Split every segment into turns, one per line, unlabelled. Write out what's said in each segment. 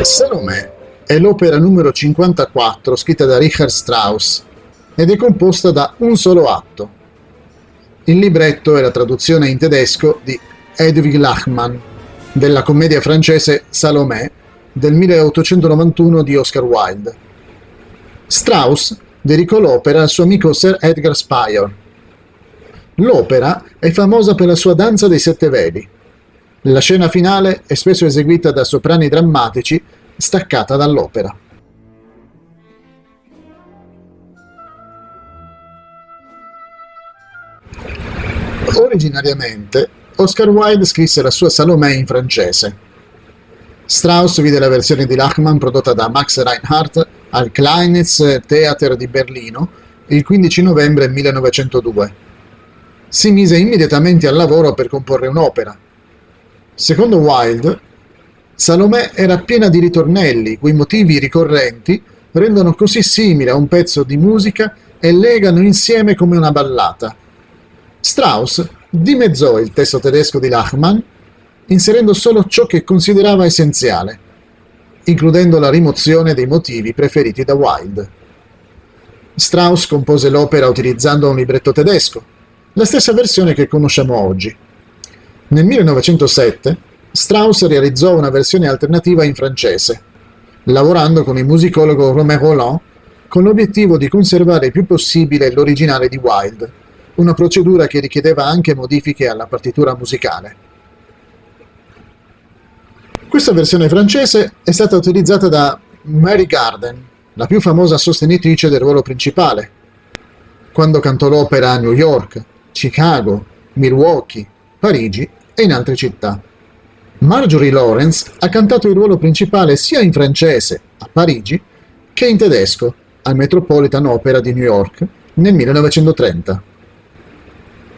Salomè è l'opera numero 54 scritta da Richard Strauss ed è composta da un solo atto. Il libretto è la traduzione in tedesco di Hedwig Lachmann della commedia francese Salomè del 1891 di Oscar Wilde. Strauss dedicò l'opera al suo amico Sir Edgar Spire. L'opera è famosa per la sua danza dei sette veli. La scena finale è spesso eseguita da soprani drammatici staccata dall'opera. Originariamente, Oscar Wilde scrisse la sua Salomè in francese. Strauss vide la versione di Lachmann prodotta da Max Reinhardt al Kleines Theater di Berlino il 15 novembre 1902. Si mise immediatamente al lavoro per comporre un'opera. Secondo Wilde, Salomè era piena di ritornelli, i cui motivi ricorrenti rendono così simile a un pezzo di musica e legano insieme come una ballata. Strauss dimezzò il testo tedesco di Lachmann, inserendo solo ciò che considerava essenziale, includendo la rimozione dei motivi preferiti da Wilde. Strauss compose l'opera utilizzando un libretto tedesco, la stessa versione che conosciamo oggi. Nel 1907 Strauss realizzò una versione alternativa in francese, lavorando con il musicologo Romain Rolland con l'obiettivo di conservare il più possibile l'originale di Wilde, una procedura che richiedeva anche modifiche alla partitura musicale. Questa versione francese è stata utilizzata da Mary Garden, la più famosa sostenitrice del ruolo principale, quando cantò l'opera a New York, Chicago, Milwaukee, Parigi e in altre città. Marjorie Lawrence ha cantato il ruolo principale sia in francese, a Parigi, che in tedesco, al Metropolitan Opera di New York, nel 1930.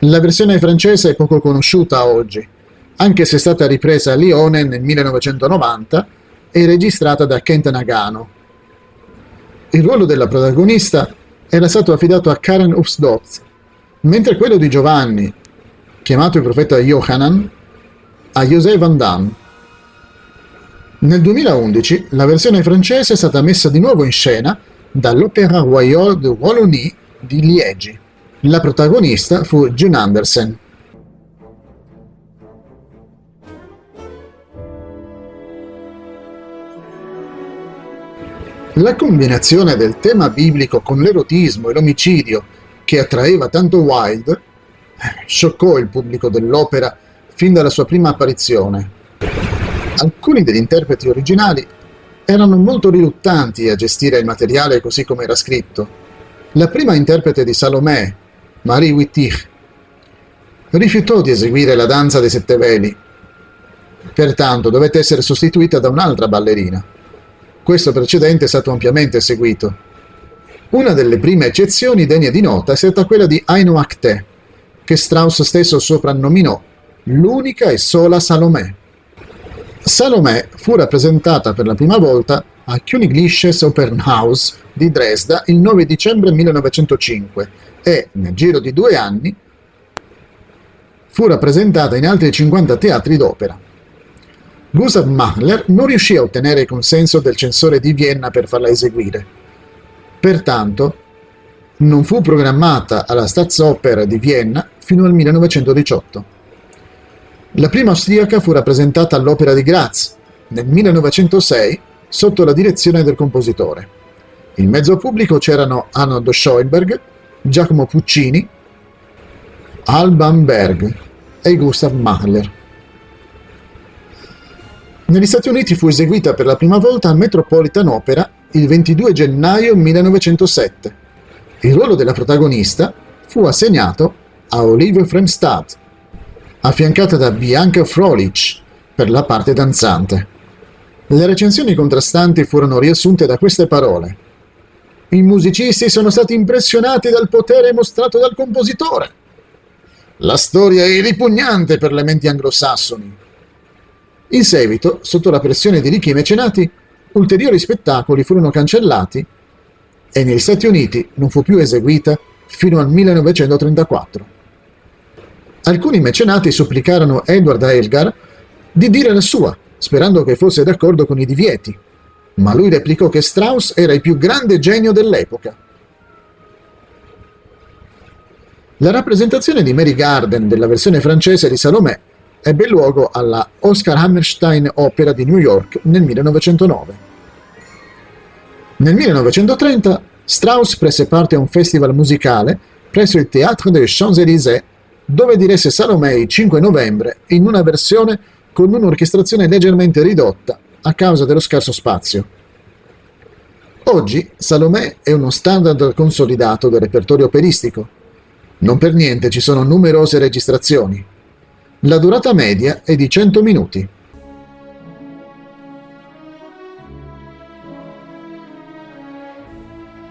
La versione francese è poco conosciuta oggi, anche se è stata ripresa a Lione nel 1990 e registrata da Kent Nagano. Il ruolo della protagonista era stato affidato a Karen Upsdotz, mentre quello di Giovanni, chiamato il profeta Yohanan, a José Van Damme. Nel 2011 la versione francese è stata messa di nuovo in scena dall'Opéra Royal de Wallonie di Liegi. La protagonista fu June Andersen. La combinazione del tema biblico con l'erotismo e l'omicidio che attraeva tanto Wilde scioccò il pubblico dell'opera fin dalla sua prima apparizione. Alcuni degli interpreti originali erano molto riluttanti a gestire il materiale così come era scritto. La prima interprete di Salomè, Marie Wittig, rifiutò di eseguire la danza dei sette veli. Pertanto dovette essere sostituita da un'altra ballerina. Questo precedente è stato ampiamente seguito. Una delle prime eccezioni degne di nota è stata quella di Aino Acté, che Strauss stesso soprannominò l'unica e sola Salomè. Salomè fu rappresentata per la prima volta al Königliches Opernhaus di Dresda il 9 dicembre 1905 e, nel giro di 2 anni, fu rappresentata in altri 50 teatri d'opera. Gustav Mahler non riuscì a ottenere il consenso del censore di Vienna per farla eseguire. Pertanto, non fu programmata alla Staatsoper di Vienna fino al 1918. La prima austriaca fu rappresentata all'Opera di Graz nel 1906 sotto la direzione del compositore. In mezzo al pubblico c'erano Arnold Schoenberg, Giacomo Puccini, Alban Berg e Gustav Mahler. Negli Stati Uniti fu eseguita per la prima volta al Metropolitan Opera il 22 gennaio 1907. Il ruolo della protagonista fu assegnato a Olive Fremstad, affiancata da Bianca Froelich per la parte danzante. Le recensioni contrastanti furono riassunte da queste parole: i musicisti sono stati impressionati dal potere mostrato dal compositore. La storia è ripugnante per le menti anglosassoni. In seguito, sotto la pressione di ricchi mecenati, ulteriori spettacoli furono cancellati e negli Stati Uniti non fu più eseguita fino al 1934. Alcuni mecenati supplicarono Edward Elgar di dire la sua, sperando che fosse d'accordo con i divieti. ma lui replicò che Strauss era il più grande genio dell'epoca. La rappresentazione di Mary Garden della versione francese di Salomè ebbe luogo alla Oscar Hammerstein Opera di New York nel 1909. Nel 1930 Strauss prese parte a un festival musicale presso il Théâtre des Champs-Élysées, dove diresse Salomè il 5 novembre in una versione con un'orchestrazione leggermente ridotta a causa dello scarso spazio. Oggi Salomè è uno standard consolidato del repertorio operistico. Non per niente ci sono numerose registrazioni. La durata media è di 100 minuti.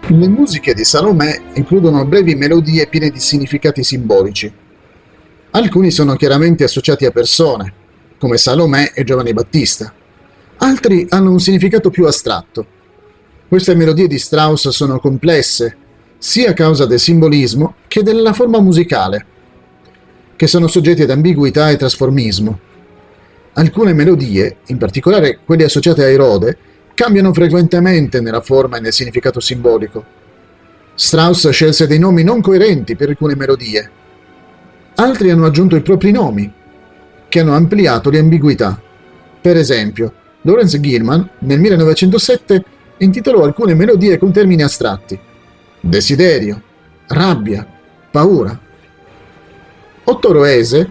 Le musiche di Salomè includono brevi melodie piene di significati simbolici. Alcuni sono chiaramente associati a persone, come Salomè e Giovanni Battista. Altri hanno un significato più astratto. Queste melodie di Strauss sono complesse, sia a causa del simbolismo che della forma musicale, che sono soggetti ad ambiguità e trasformismo. Alcune melodie, in particolare quelle associate a Erode, cambiano frequentemente nella forma e nel significato simbolico. Strauss scelse dei nomi non coerenti per alcune melodie. Altri hanno aggiunto i propri nomi, che hanno ampliato le ambiguità. Per esempio, Lawrence Gilman nel 1907 intitolò alcune melodie con termini astratti: desiderio, rabbia, paura. Otto Roese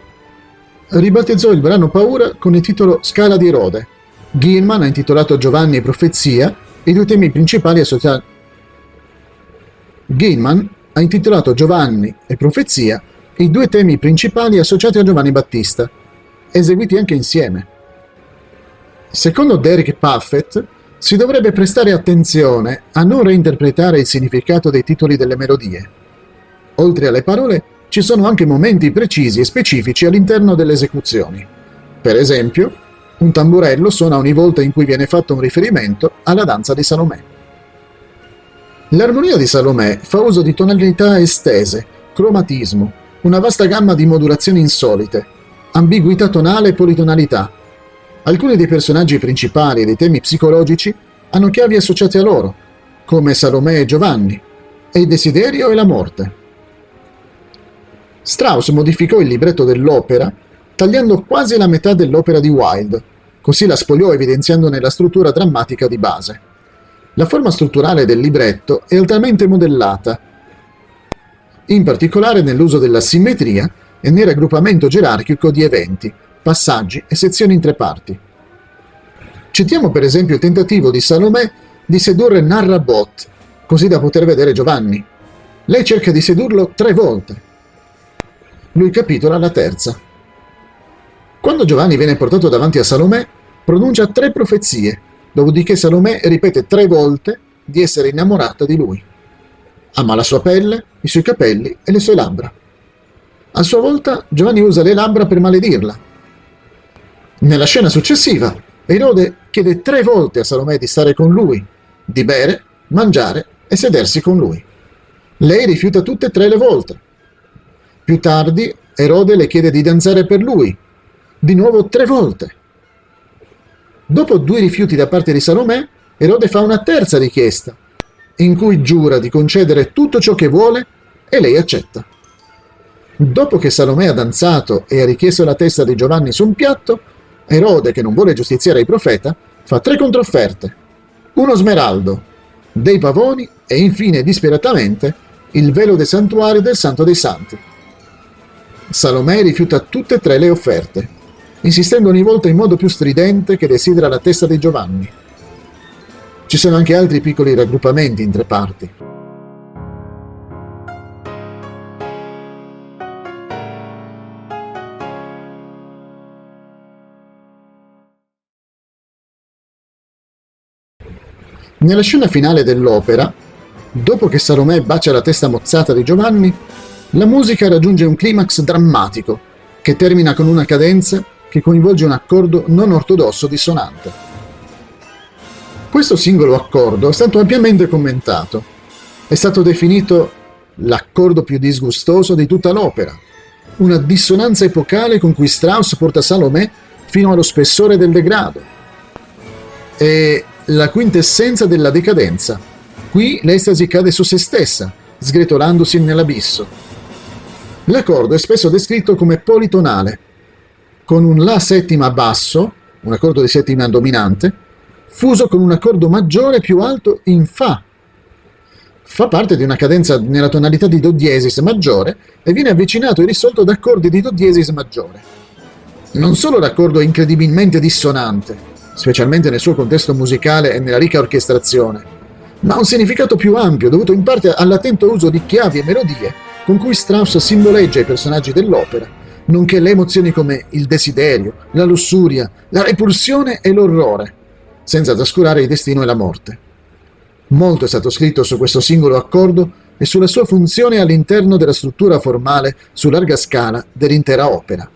ribattezzò il brano Paura con il titolo Scala di Erode. Gilman ha intitolato Giovanni e Profezia i due temi principali associati. Gilman ha intitolato Giovanni e Profezia i due temi principali associati a Giovanni Battista, eseguiti anche insieme. Secondo Derek Puffett, si dovrebbe prestare attenzione a non reinterpretare il significato dei titoli delle melodie. Oltre alle parole, ci sono anche momenti precisi e specifici all'interno delle esecuzioni. Per esempio, un tamburello suona ogni volta in cui viene fatto un riferimento alla danza di Salomè. L'armonia di Salomè fa uso di tonalità estese, cromatismo, una vasta gamma di modulazioni insolite, ambiguità tonale e politonalità. Alcuni dei personaggi principali e dei temi psicologici hanno chiavi associate a loro, come Salomè e Giovanni, e il desiderio e la morte. Strauss modificò il libretto dell'opera tagliando quasi la metà dell'opera di Wilde, così la spogliò evidenziandone la struttura drammatica di base. La forma strutturale del libretto è altamente modellata, in particolare nell'uso della simmetria e nel raggruppamento gerarchico di eventi, passaggi e sezioni in tre parti. Citiamo per esempio il tentativo di Salomè di sedurre Narrabot, così da poter vedere Giovanni. Lei cerca di sedurlo 3 volte. Lui capitola alla terza. Quando Giovanni viene portato davanti a Salomè, pronuncia 3 profezie, dopodiché Salomè ripete 3 volte di essere innamorata di lui. Ama la sua pelle, i suoi capelli e le sue labbra. A sua volta Giovanni usa le labbra per maledirla. Nella scena successiva, Erode chiede 3 volte a Salomè di stare con lui, di bere, mangiare e sedersi con lui. Lei rifiuta tutte e 3 le volte. Più tardi, Erode le chiede di danzare per lui, di nuovo 3 volte. Dopo 2 rifiuti da parte di Salomè, Erode fa una terza richiesta, in cui giura di concedere tutto ciò che vuole e lei accetta. Dopo che Salomè ha danzato e ha richiesto la testa di Giovanni su un piatto, Erode, che non vuole giustiziare il profeta, fa 3 controfferte: uno smeraldo, dei pavoni e infine, disperatamente, il velo del santuario del Santo dei Santi. Salomè rifiuta tutte e 3 le offerte, insistendo ogni volta in modo più stridente che desidera la testa di Giovanni. Ci sono anche altri piccoli raggruppamenti in 3 parti. Nella scena finale dell'opera, dopo che Salomè bacia la testa mozzata di Giovanni, la musica raggiunge un climax drammatico, che termina con una cadenza che coinvolge un accordo non ortodosso dissonante. Questo singolo accordo è stato ampiamente commentato. È stato definito l'accordo più disgustoso di tutta l'opera, una dissonanza epocale con cui Strauss porta Salomè fino allo spessore del degrado. E la quintessenza della decadenza. Qui l'estasi cade su se stessa, sgretolandosi nell'abisso. L'accordo è spesso descritto come politonale, con un La settima basso, un accordo di settima dominante, fuso con un accordo maggiore più alto in Fa. Fa parte di una cadenza nella tonalità di Do diesis maggiore e viene avvicinato e risolto da accordi di Do diesis maggiore. Non solo l'accordo è incredibilmente dissonante, specialmente nel suo contesto musicale e nella ricca orchestrazione, ma ha un significato più ampio dovuto in parte all'attento uso di chiavi e melodie con cui Strauss simboleggia i personaggi dell'opera, nonché le emozioni come il desiderio, la lussuria, la repulsione e l'orrore, senza trascurare il destino e la morte. Molto è stato scritto su questo singolo accordo e sulla sua funzione all'interno della struttura formale su larga scala dell'intera opera.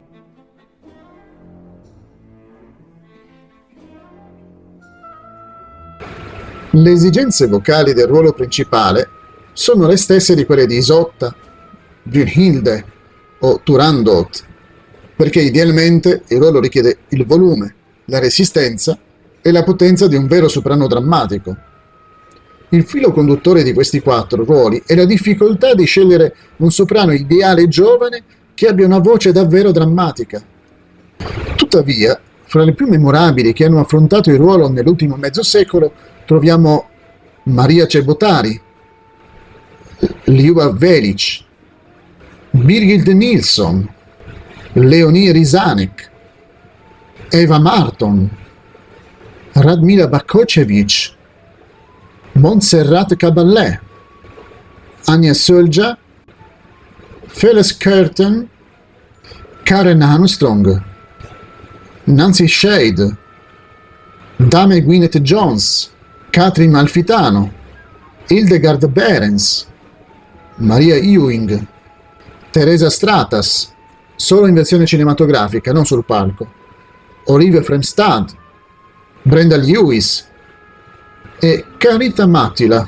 Le esigenze vocali del ruolo principale sono le stesse di quelle di Isotta, Brünnhilde o Turandot, perché idealmente il ruolo richiede il volume, la resistenza e la potenza di un vero soprano drammatico. Il filo conduttore di questi 4 ruoli è la difficoltà di scegliere un soprano ideale giovane che abbia una voce davvero drammatica. Tuttavia, fra le più memorabili che hanno affrontato il ruolo nell'ultimo mezzo secolo troviamo Maria Cebotari, Liuba Velic, Birgit Nilsson, Leonie Risanek, Eva Marton, Radmila Bakočević, Montserrat Caballé, Anja Sölja, Phyllis Curtin, Karen Armstrong, Nancy Shade, Dame Gwyneth Jones, Katrin Malfitano, Hildegard Behrens, Maria Ewing, Teresa Stratas, solo in versione cinematografica, non sul palco, Olivia Fremstad, Brenda Lewis e Carita Mattila.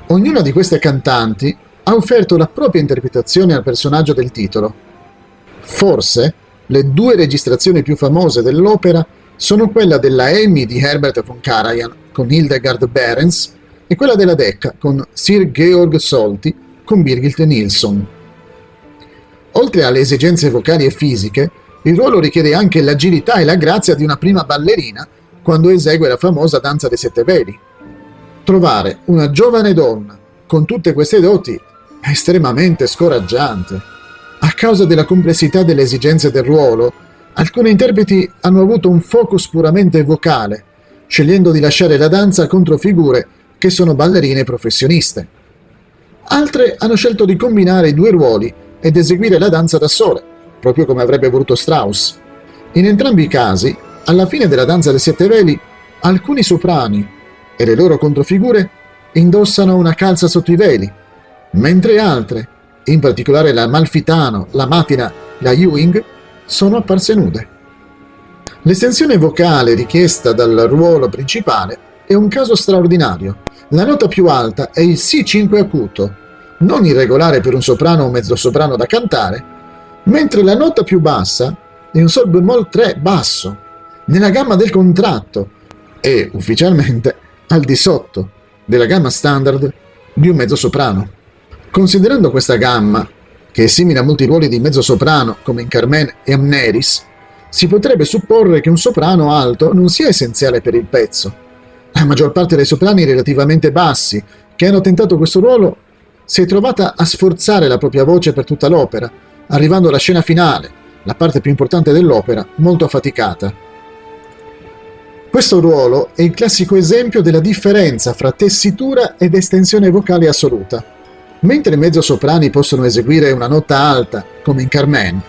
Ognuna di queste cantanti ha offerto la propria interpretazione al personaggio del titolo. Forse le 2 registrazioni più famose dell'opera sono quella della Emmy di Herbert von Karajan con Hildegard Behrens e quella della Decca con Sir Georg Solti con Birgit Nilsson. Oltre alle esigenze vocali e fisiche, il ruolo richiede anche l'agilità e la grazia di una prima ballerina quando esegue la famosa danza dei 7 veli. Trovare una giovane donna con tutte queste doti è estremamente scoraggiante. A causa della complessità delle esigenze del ruolo, alcuni interpreti hanno avuto un focus puramente vocale, scegliendo di lasciare la danza contro figure che sono ballerine professioniste. Altre hanno scelto di combinare i 2 ruoli ed eseguire la danza da sole, proprio come avrebbe voluto Strauss. In entrambi i casi, alla fine della danza dei 7 veli, alcuni soprani e le loro controfigure indossano una calza sotto i veli, mentre altre, in particolare la Malfitano, la Matina, la Ewing, sono apparse nude. L'estensione vocale richiesta dal ruolo principale è un caso straordinario. La nota più alta è il Si5 acuto, non irregolare per un soprano o mezzosoprano da cantare, mentre la nota più bassa è un Sol bemoll 3 basso, nella gamma del contratto e, ufficialmente, al di sotto della gamma standard di un mezzosoprano. Considerando questa gamma, che è simile a molti ruoli di mezzosoprano come in Carmen e Amneris, si potrebbe supporre che un soprano alto non sia essenziale per il pezzo. La maggior parte dei soprani relativamente bassi che hanno tentato questo ruolo si è trovata a sforzare la propria voce per tutta l'opera, arrivando alla scena finale, la parte più importante dell'opera, molto affaticata. Questo ruolo è il classico esempio della differenza fra tessitura ed estensione vocale assoluta. Mentre i mezzosoprani possono eseguire una nota alta, come in Carmen,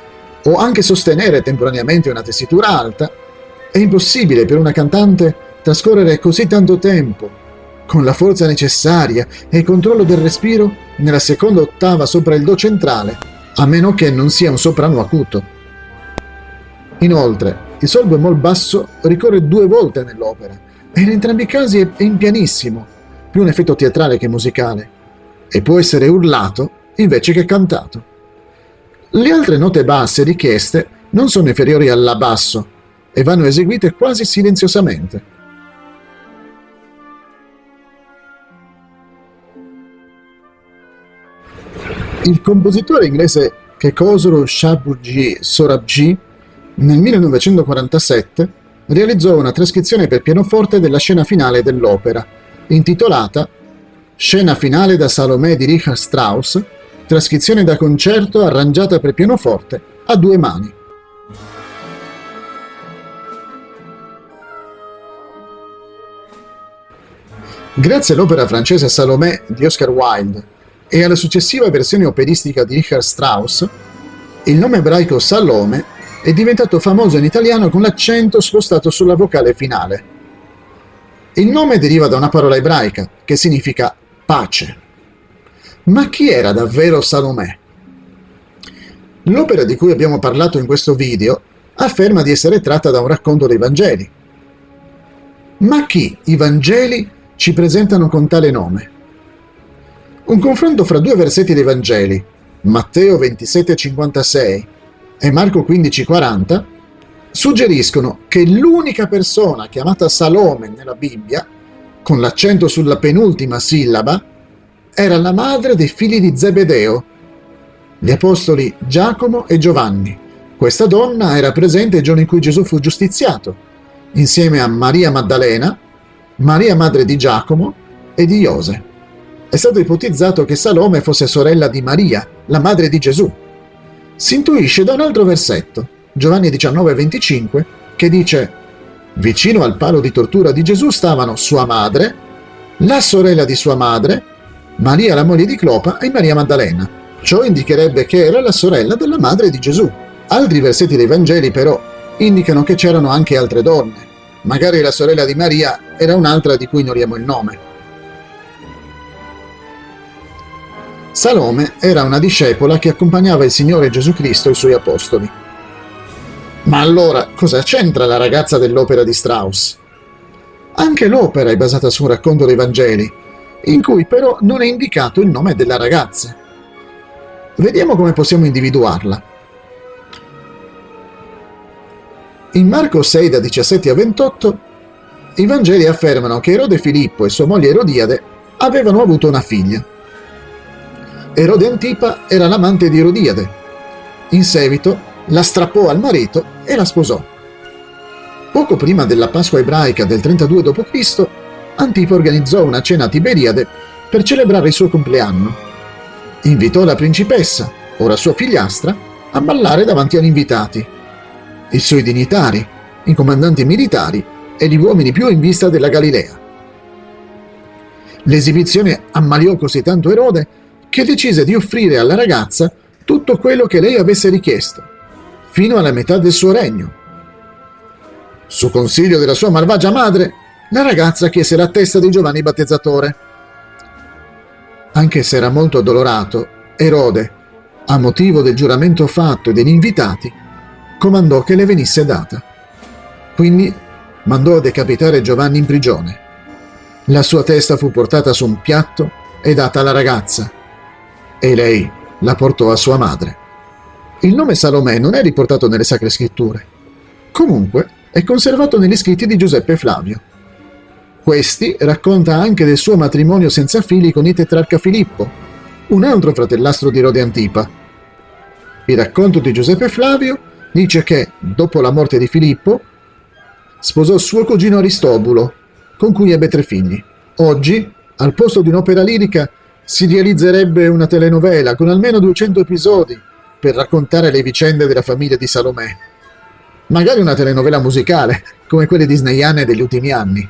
o anche sostenere temporaneamente una tessitura alta, è impossibile per una cantante trascorrere così tanto tempo, con la forza necessaria e il controllo del respiro, nella seconda ottava sopra il Do centrale, a meno che non sia un soprano acuto. Inoltre, il Sol bemoll basso ricorre 2 volte nell'opera, e in entrambi i casi è in pianissimo, più un effetto teatrale che musicale, e può essere urlato invece che cantato. Le altre note basse richieste non sono inferiori al La basso e vanno eseguite quasi silenziosamente. Il compositore inglese Kekosoro Shabuji Sorabji nel 1947 realizzò una trascrizione per pianoforte della scena finale dell'opera, intitolata Scena finale da Salomè di Richard Strauss, trascrizione da concerto arrangiata per pianoforte a due mani. Grazie all'opera francese Salomè di Oscar Wilde e alla successiva versione operistica di Richard Strauss, il nome ebraico Salome è diventato famoso in italiano con l'accento spostato sulla vocale finale. Il nome deriva da una parola ebraica che significa pace. Ma chi era davvero Salomè? L'opera di cui abbiamo parlato in questo video afferma di essere tratta da un racconto dei Vangeli. Ma chi i Vangeli ci presentano con tale nome? Un confronto fra due versetti dei Vangeli, Matteo 27,56 e Marco 15,40, suggeriscono che l'unica persona chiamata Salome nella Bibbia, con l'accento sulla penultima sillaba, era la madre dei figli di Zebedeo, gli apostoli Giacomo e Giovanni. Questa donna era presente il giorno in cui Gesù fu giustiziato, insieme a Maria Maddalena, Maria madre di Giacomo e di Iose. È stato ipotizzato che Salome fosse sorella di Maria, la madre di Gesù. Si intuisce da un altro versetto, Giovanni 19,25, che dice: vicino al palo di tortura di Gesù stavano sua madre, la sorella di sua madre, Maria la moglie di Clopa e Maria Maddalena. Ciò indicherebbe che era la sorella della madre di Gesù. Altri versetti dei Vangeli però indicano che c'erano anche altre donne. Magari la sorella di Maria era un'altra di cui ignoriamo il nome. Salome era una discepola che accompagnava il Signore Gesù Cristo e i suoi apostoli. Ma allora cosa c'entra la ragazza dell'opera di Strauss? Anche l'opera è basata su un racconto dei Vangeli, in cui però non è indicato il nome della ragazza. Vediamo come possiamo individuarla. In Marco 6 da 17 a 28 i Vangeli affermano che Erode Filippo e sua moglie Erodiade avevano avuto una figlia. Erode Antipa era l'amante di Erodiade. In seguito la strappò al marito e la sposò. Poco prima della Pasqua ebraica del 32 d.C., Antipa organizzò una cena a Tiberiade per celebrare il suo compleanno. Invitò la principessa, ora sua figliastra, a ballare davanti agli invitati, i suoi dignitari, i comandanti militari e gli uomini più in vista della Galilea. L'esibizione ammaliò così tanto Erode che decise di offrire alla ragazza tutto quello che lei avesse richiesto, fino alla metà del suo regno. Su consiglio della sua malvagia madre, la ragazza chiese la testa di Giovanni Battezzatore. Anche se era molto addolorato, Erode, a motivo del giuramento fatto e degli invitati, comandò che le venisse data. Quindi mandò a decapitare Giovanni in prigione. La sua testa fu portata su un piatto e data alla ragazza, e lei la portò a sua madre. Il nome Salomè non è riportato nelle Sacre Scritture. Comunque è conservato negli scritti di Giuseppe Flavio. Questi racconta anche del suo matrimonio senza figli con il tetrarca Filippo, un altro fratellastro di Erode Antipa. Il racconto di Giuseppe Flavio dice che, dopo la morte di Filippo, sposò suo cugino Aristobulo, con cui ebbe 3 figli. Oggi, al posto di un'opera lirica, si realizzerebbe una telenovela con almeno 200 episodi per raccontare le vicende della famiglia di Salomè. Magari una telenovela musicale, come quelle disneyane degli ultimi anni.